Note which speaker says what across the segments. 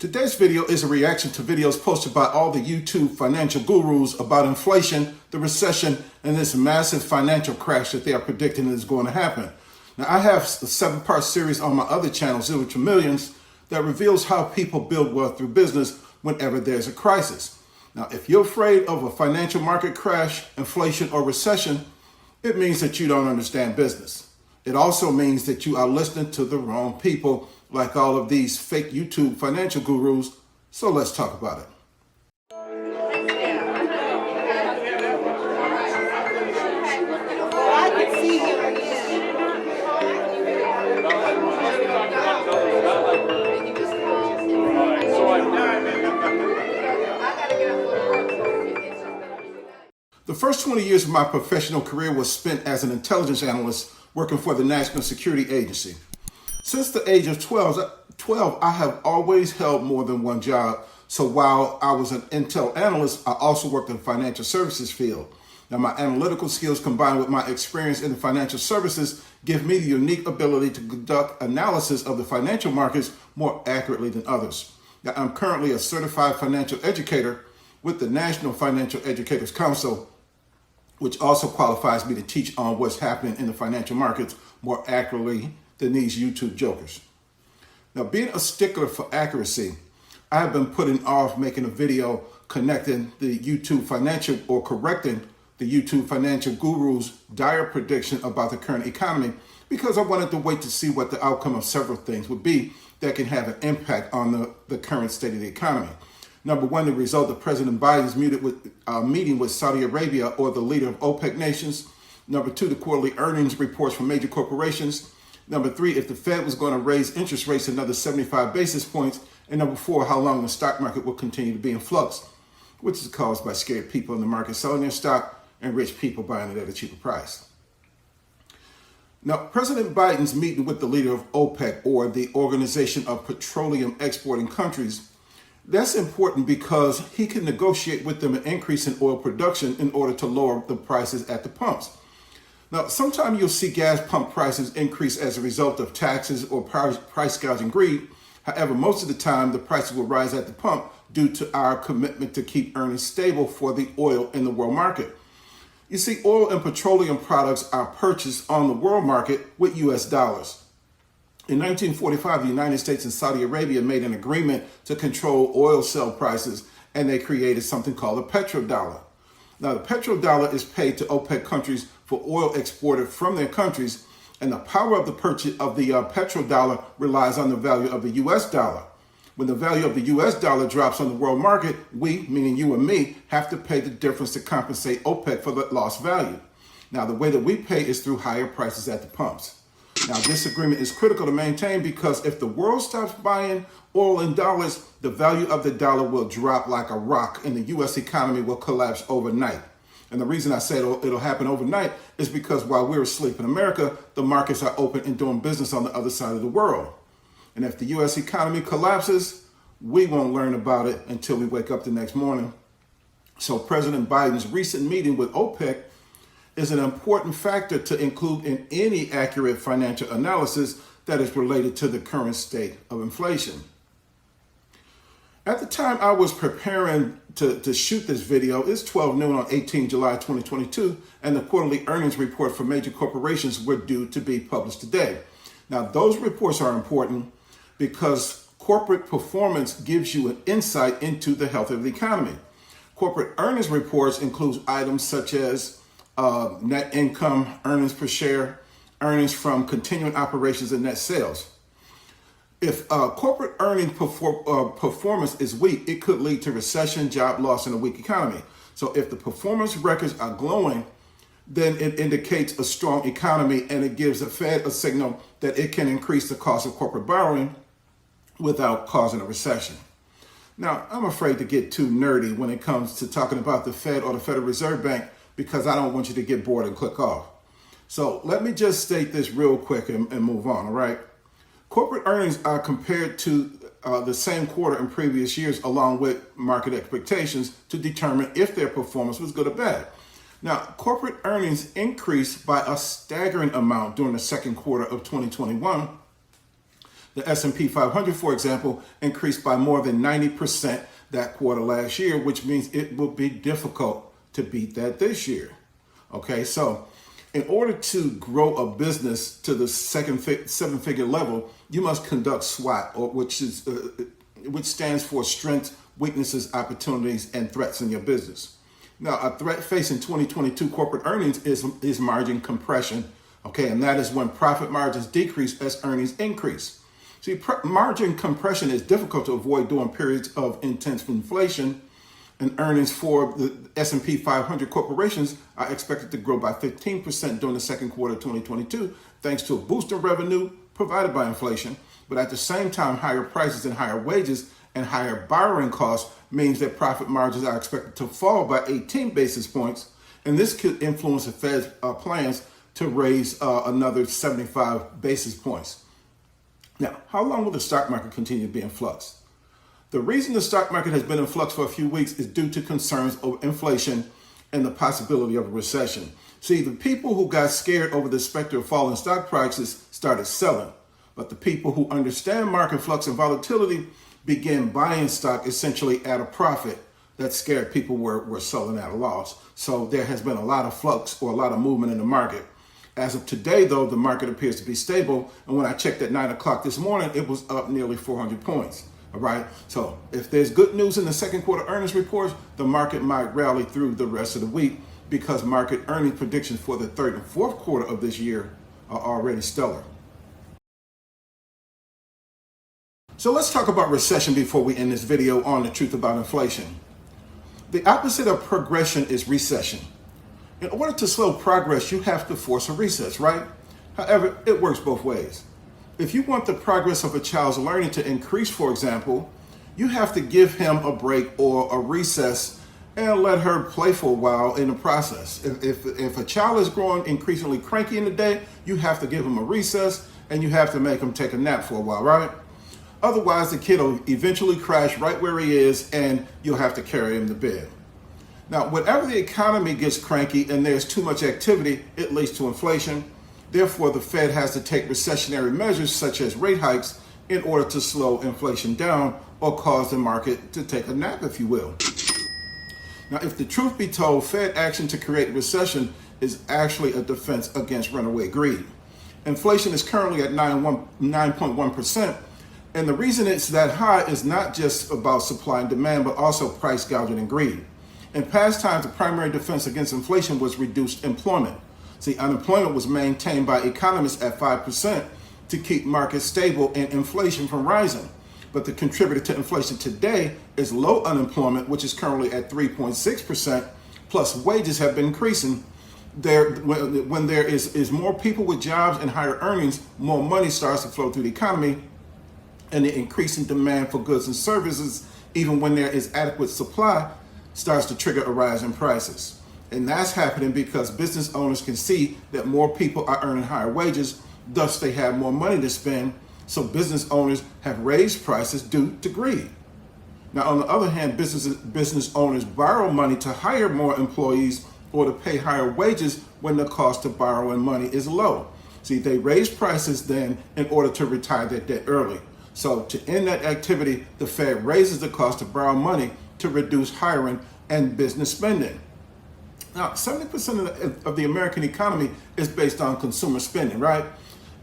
Speaker 1: Today's video is a reaction to videos posted by all the YouTube financial gurus about inflation, the recession, and this massive financial crash that they are predicting is going to happen. Now, I have a 7-part series on my other channel, Zero to Millions, that reveals how people build wealth through business whenever there's a crisis. Now, if you're afraid of a financial market crash, inflation, or recession, it means that you don't understand business. It also means that you are listening to the wrong people, like all of these fake YouTube financial gurus. So let's talk about it. The first 20 years of my professional career was spent as an intelligence analyst working for the National Security Agency. Since the age of 12, I have always held more than one job. So while I was an intel analyst, I also worked in the financial services field. Now, my analytical skills combined with my experience in the financial services give me the unique ability to conduct analysis of the financial markets more accurately than others. Now, I'm currently a certified financial educator with the National Financial Educators Council, which also qualifies me to teach on what's happening in the financial markets more accurately than these YouTube jokers. Now, being a stickler for accuracy, I have been putting off making a video connecting the YouTube financial or correcting the YouTube financial gurus' dire prediction about the current economy because I wanted to wait to see what the outcome of several things would be that can have an impact on the current state of the economy. Number one, the result of President Biden's meeting with Saudi Arabia or the leader of OPEC nations. Number two, the quarterly earnings reports from major corporations. Number three, if the Fed was going to raise interest rates another 75 basis points. And number four, how long the stock market will continue to be in flux, which is caused by scared people in the market selling their stock and rich people buying it at a cheaper price. Now, President Biden's meeting with the leader of OPEC, or the Organization of Petroleum Exporting Countries, that's important because he can negotiate with them an increase in oil production in order to lower the prices at the pumps. Now, sometimes you'll see gas pump prices increase as a result of taxes or price gouging greed. However, most of the time, the prices will rise at the pump due to our commitment to keep earnings stable for the oil in the world market. You see, oil and petroleum products are purchased on the world market with U.S. dollars. In 1945, the United States and Saudi Arabia made an agreement to control oil sale prices, and they created something called a petrodollar. Now, the petrodollar is paid to OPEC countries for oil exported from their countries, and the power of the purchase of the petrodollar relies on the value of the U.S. dollar. When the value of the U.S. dollar drops on the world market, we, meaning you and me, have to pay the difference to compensate OPEC for the lost value. Now, the way that we pay is through higher prices at the pumps. Now, this agreement is critical to maintain because if the world stops buying oil in dollars, the value of the dollar will drop like a rock and the U.S. economy will collapse overnight. And the reason I say it'll happen overnight is because while we're asleep in America, the markets are open and doing business on the other side of the world. And if the U.S. economy collapses, we won't learn about it until we wake up the next morning. So President Biden's recent meeting with OPEC is an important factor to include in any accurate financial analysis that is related to the current state of inflation. At the time I was preparing to shoot this video, it's 12 noon on 18 July 2022, and the quarterly earnings report for major corporations were due to be published today. Now, those reports are important because corporate performance gives you an insight into the health of the economy. Corporate earnings reports include items such as net income, earnings per share, earnings from continuing operations, and net sales. If corporate earnings performance is weak, it could lead to recession, job loss, and a weak economy. So if the performance records are glowing, then it indicates a strong economy and it gives the Fed a signal that it can increase the cost of corporate borrowing without causing a recession. Now, I'm afraid to get too nerdy when it comes to talking about the Fed or the Federal Reserve Bank because I don't want you to get bored and click off. So let me just state this real quick and move on, all right? Corporate earnings are compared to the same quarter in previous years along with market expectations to determine if their performance was good or bad. Now, corporate earnings increased by a staggering amount during the second quarter of 2021 The S&P 500, for example, increased by more than 90% that quarter last year, which means it will be difficult to beat that this year. Okay, so in order to grow a business to the seven-figure level, you must conduct SWOT, which stands for strengths, weaknesses, opportunities, and threats in your business. Now, a threat facing 2022 corporate earnings is margin compression. Okay, and that is when profit margins decrease as earnings increase. See, margin compression is difficult to avoid during periods of intense inflation, and earnings for the S&P 500 corporations are expected to grow by 15% during the second quarter of 2022, thanks to a boost in revenue provided by inflation. But at the same time, higher prices and higher wages and higher borrowing costs means that profit margins are expected to fall by 18 basis points, and this could influence the Fed's plans to raise another 75 basis points. Now, how long will the stock market continue to be in flux? The reason the stock market has been in flux for a few weeks is due to concerns over inflation and the possibility of a recession. See, the people who got scared over the specter of falling stock prices started selling, but the people who understand market flux and volatility began buying stock essentially at a profit. That scared people were selling at a loss. So there has been a lot of flux or a lot of movement in the market. As of today, though, the market appears to be stable. And when I checked at 9 o'clock this morning, it was up nearly 400 points. All right. So if there's good news in the second quarter earnings reports, the market might rally through the rest of the week because market earnings predictions for the third and fourth quarter of this year are already stellar. So let's talk about recession before we end this video on the truth about inflation. The opposite of progression is recession. In order to slow progress, you have to force a recess, right? However, it works both ways. If you want the progress of a child's learning to increase, for example, you have to give him a break or a recess and let her play for a while in the process. If a child is growing increasingly cranky in the day, you have to give him a recess and you have to make him take a nap for a while, right? Otherwise, the kid will eventually crash right where he is and you'll have to carry him to bed. Now, whenever the economy gets cranky and there's too much activity, it leads to inflation. Therefore, the Fed has to take recessionary measures such as rate hikes in order to slow inflation down or cause the market to take a nap, if you will. Now, if the truth be told, Fed action to create a recession is actually a defense against runaway greed. Inflation is currently at 9.1%. And the reason it's that high is not just about supply and demand, but also price gouging and greed. In past times, the primary defense against inflation was reduced employment. See, unemployment was maintained by economists at 5% to keep markets stable and inflation from rising. But the contributor to inflation today is low unemployment, which is currently at 3.6%, plus wages have been increasing. When there is more people with jobs and higher earnings, more money starts to flow through the economy, and the increasing demand for goods and services, even when there is adequate supply, starts to trigger a rise in prices. And that's happening because business owners can see that more people are earning higher wages, thus they have more money to spend. So business owners have raised prices due to greed. Now, on the other hand, business owners borrow money to hire more employees or to pay higher wages when the cost of borrowing money is low. See, they raise prices then in order to retire their debt early. So to end that activity, the Fed raises the cost to borrow money to reduce hiring and business spending. Now, 70% of the American economy is based on consumer spending, right?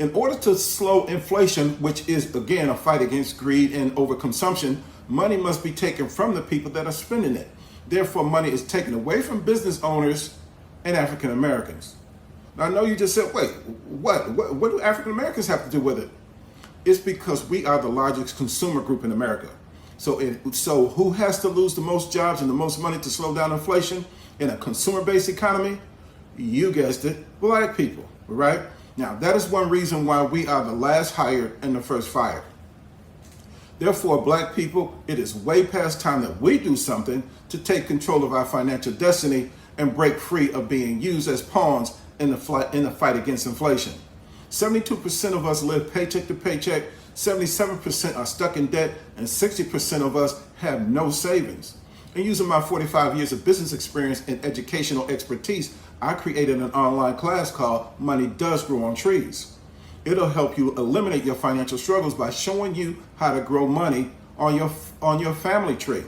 Speaker 1: In order to slow inflation, which is, again, a fight against greed and overconsumption, money must be taken from the people that are spending it. Therefore, money is taken away from business owners and African Americans. Now, I know you just said, wait, what do African Americans have to do with it? It's because we are the largest consumer group in America. So who has to lose the most jobs and the most money to slow down inflation in a consumer-based economy? You guessed it, black people, right? Now, that is one reason why we are the last hired and the first fired. Therefore, black people, it is way past time that we do something to take control of our financial destiny and break free of being used as pawns in the fight against inflation. 72% of us live paycheck to paycheck, 77% are stuck in debt, and 60% of us have no savings. And using my 45 years of business experience and educational expertise, I created an online class called Money Does Grow on Trees. It'll help you eliminate your financial struggles by showing you how to grow money on your family tree.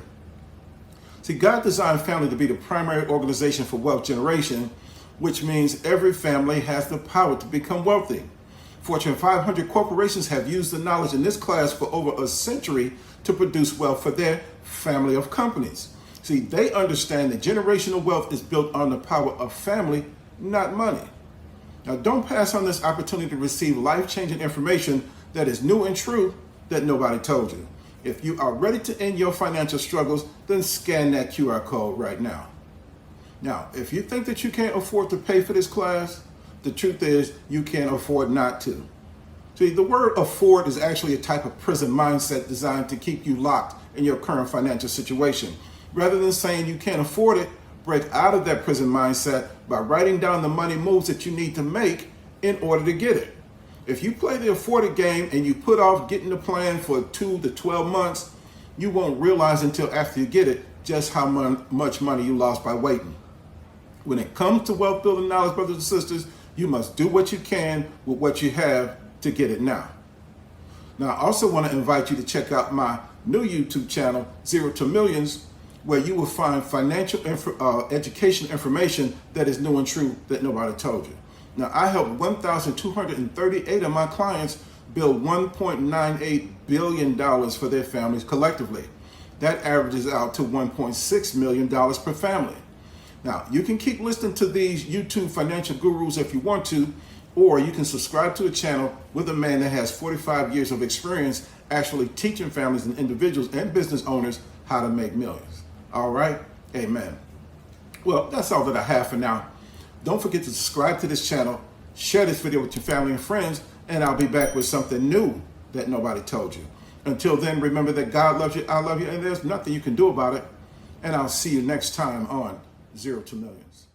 Speaker 1: See, God designed family to be the primary organization for wealth generation, which means every family has the power to become wealthy. Fortune 500 corporations have used the knowledge in this class for over a century to produce wealth for their family of companies. See, they understand that generational wealth is built on the power of family, not money. Now, don't pass on this opportunity to receive life-changing information that is new and true that nobody told you. If you are ready to end your financial struggles, then scan that QR code right now. Now, if you think that you can't afford to pay for this class, the truth is you can't afford not to. See, the word afford is actually a type of prison mindset designed to keep you locked in your current financial situation. Rather than saying you can't afford it, break out of that prison mindset by writing down the money moves that you need to make in order to get it. If you play the afforded game and you put off getting the plan for 2 to 12 months, you won't realize until after you get it just how much money you lost by waiting. When it comes to wealth building knowledge, brothers and sisters, you must do what you can with what you have to get it now. Now, I also want to invite you to check out my new YouTube channel, Zero to Millions, where you will find financial education information that is new and true that nobody told you. Now, I helped 1,238 of my clients build $1.98 billion for their families collectively. That averages out to $1.6 million per family. Now, you can keep listening to these YouTube financial gurus if you want to, or you can subscribe to a channel with a man that has 45 years of experience actually teaching families and individuals and business owners how to make millions. All right? Amen. Well, that's all that I have for now. Don't forget to subscribe to this channel, share this video with your family and friends, and I'll be back with something new that nobody told you. Until then, remember that God loves you, I love you, and there's nothing you can do about it. And I'll see you next time on Zero to Millions.